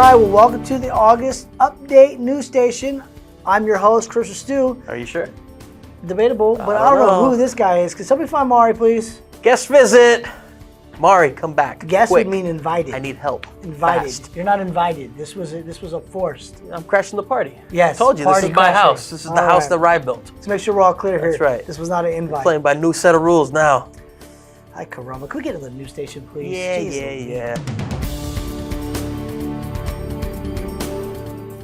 right, well, welcome to the August Update news station. I'm your host, Chris Stu. Are you sure? Debatable, but I don't know who this guy is. Can somebody find Mari, please? Guest visit. Mari, come back. Guest quick. would mean invited. I need help. Invited. Fast. You're not invited. This was a forced. I'm crashing the party. Yes. I told you, this is my house. This is the house that Rye built. Let's make sure we're all clear here. That's right. This was not an invite. We're playing by a new set of rules now. Hi, caramba. Could we get to the news station, please? Yeah, Jeez. yeah.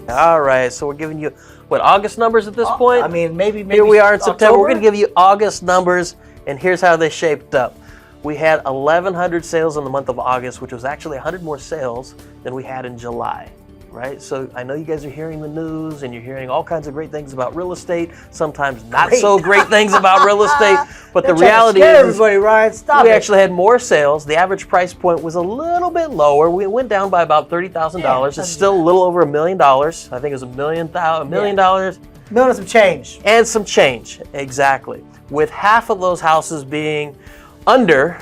All right, so we're giving you, what, August numbers at this point? I mean, maybe Here we are in October? September. We're going to give you August numbers, and here's how they shaped up. We had 1,100 sales in the month of August, which was actually 100 more sales than we had in July, right? So I know you guys are hearing the news, and you're hearing all kinds of great things about real estate, sometimes not so great things about real estate, but the reality is everybody, Ryan, stop we it. actually had more sales. The average price point was a little bit lower. We went down by about $30,000. It's still a little over $1 million. I think it was $1 million. Million and some change. And some change, exactly. With half of those houses being under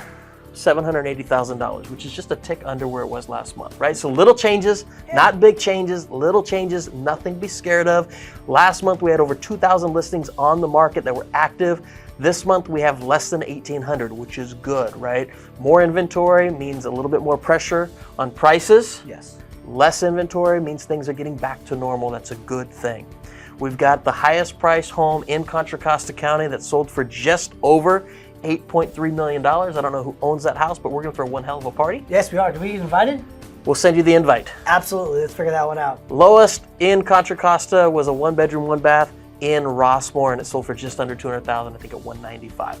$780,000, which is just a tick under where it was last month, right? So little changes, not big changes, little changes, nothing to be scared of. Last month we had over 2,000 listings on the market that were active. This month we have less than 1,800, which is good, right? More inventory means a little bit more pressure on prices. Yes. Less inventory means things are getting back to normal. That's a good thing. We've got the highest priced home in Contra Costa County that sold for just over $8.3 million. I don't know who owns that house, but we're going to throw one hell of a party. Yes, we are. Do we get invited? We'll send you the invite. Absolutely. Let's figure that one out. Lowest in Contra Costa was a 1-bedroom, 1-bath in Rossmore, and it sold for just under $200,000, I think at $195,000.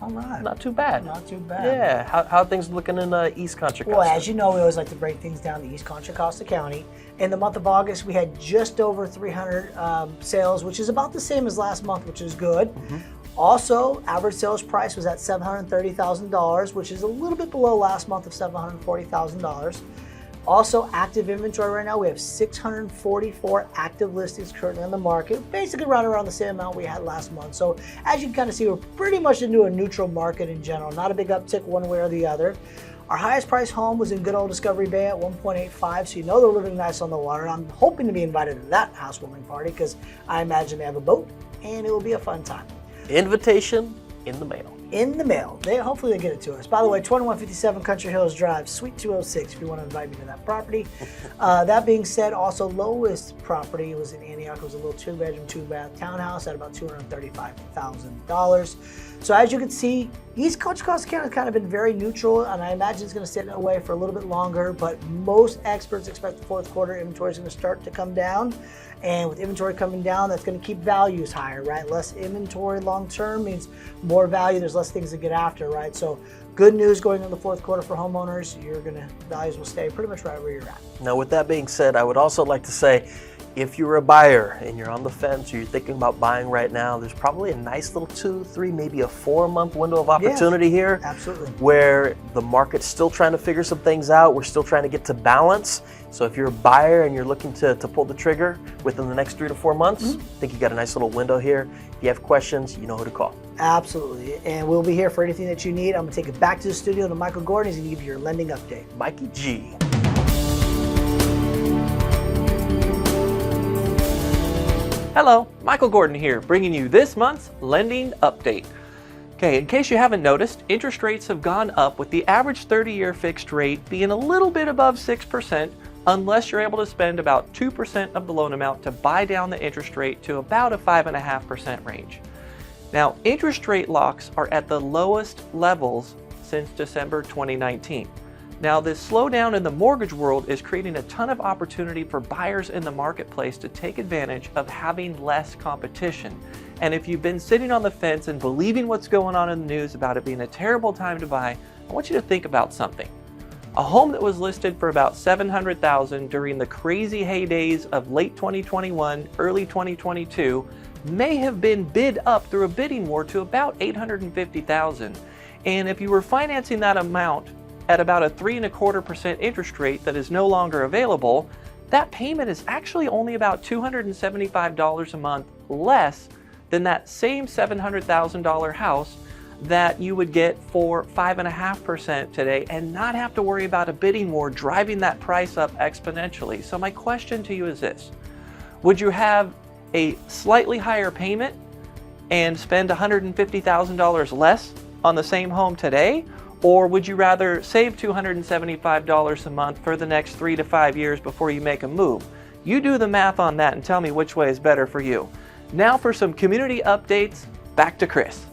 All right. Not too bad. Not too bad. Yeah. How are things looking in East Contra Costa? Well, as you know, we always like to break things down to East Contra Costa County. In the month of August, we had just over 300 sales, which is about the same as last month, which is good. Mm-hmm. Also, average sales price was at $730,000, which is a little bit below last month of $740,000. Also, active inventory right now, we have 644 active listings currently on the market, basically right around the same amount we had last month. So as you can kind of see, we're pretty much into a neutral market in general, not a big uptick one way or the other. Our highest priced home was in good old Discovery Bay at 1.85, so you know they're living nice on the water. I'm hoping to be invited to that housewarming party because I imagine they have a boat and it will be a fun time. Invitation in the mail. In the mail. Hopefully they get it to us. By the way, 2157 Country Hills Drive, Suite 206, if you want to invite me to that property. That being said, also lowest property was in Antioch. It was a little 2-bedroom, 2-bath townhouse at about $235,000. So as you can see, East Contra Costa County has kind of been very neutral, and I imagine it's going to sit in a way for a little bit longer, but most experts expect the fourth quarter inventory is going to start to come down. And with inventory coming down, that's going to keep values higher, right? Less inventory long-term means more value. There's less things to get after, right? So good news going into the fourth quarter for homeowners. Values will stay pretty much right where you're at. Now, with that being said, I would also like to say, if you're a buyer and you're on the fence or you're thinking about buying right now, there's probably a nice little 2, 3, maybe a 4-month window of opportunity here. Absolutely. Where the market's still trying to figure some things out. We're still trying to get to balance. So if you're a buyer and you're looking to pull the trigger within the next 3 to 4 months, I think you got a nice little window here. If you have questions, you know who to call. Absolutely. And we'll be here for anything that you need. I'm going to take it back to the studio to Michael Gordon. He's going to give you your lending update. Mikey G. Hello, Michael Gordon here, bringing you this month's lending update. Okay, in case you haven't noticed, interest rates have gone up with the average 30-year fixed rate being a little bit above 6% unless you're able to spend about 2% of the loan amount to buy down the interest rate to about a 5.5% range. Now, interest rate locks are at the lowest levels since December 2019. Now, this slowdown in the mortgage world is creating a ton of opportunity for buyers in the marketplace to take advantage of having less competition. And if you've been sitting on the fence and believing what's going on in the news about it being a terrible time to buy, I want you to think about something. A home that was listed for about $700,000 during the crazy heydays of late 2021, early 2022 may have been bid up through a bidding war to about $850,000. And if you were financing that amount at about a 3.25% interest rate that is no longer available, that payment is actually only about $275 a month less than that same $700,000 house that you would get for 5.5% today and not have to worry about a bidding war driving that price up exponentially. So my question to you is this: would you have a slightly higher payment and spend $150,000 less on the same home today? Or would you rather save $275 a month for the next 3 to 5 years before you make a move? You do the math on that and tell me which way is better for you. Now for some community updates, back to Chris.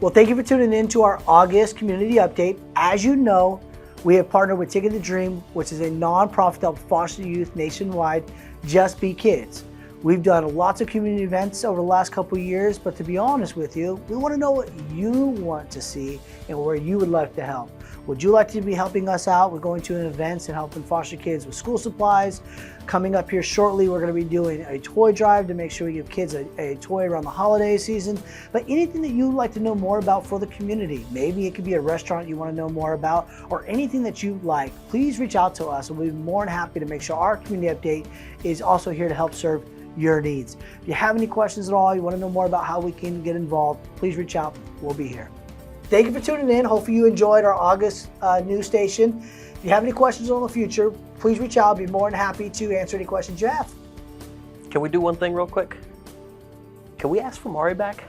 Well, thank you for tuning in to our August community update. As you know, we have partnered with Ticket the Dream, which is a nonprofit that helps foster youth nationwide. Just Be Kids. We've done lots of community events over the last couple of years, but to be honest with you, we want to know what you want to see and where you would like to help. Would you like to be helping us out? We're going to events and helping foster kids with school supplies. Coming up here shortly, we're going to be doing a toy drive to make sure we give kids a toy around the holiday season. But anything that you'd like to know more about for the community, maybe it could be a restaurant you want to know more about, or anything that you like, please reach out to us, and we'll be more than happy to make sure our community update is also here to help serve your needs. If you have any questions at all, you want to know more about how we can get involved, please reach out. We'll be here. Thank you for tuning in. Hopefully you enjoyed our August news station. If you have any questions on the future, please reach out. I'll be more than happy to answer any questions you have. Can we do one thing real quick? Can we ask for Mari back?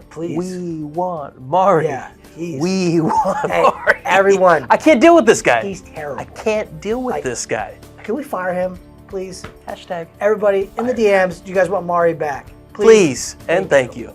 Please. We want Mari. Yeah, we want Mari. Everyone. I can't deal with this guy. He's terrible. I can't deal with this guy. Can we fire him, please? Hashtag. Everybody in the DMs, do you guys want Mari back? Please and thank you.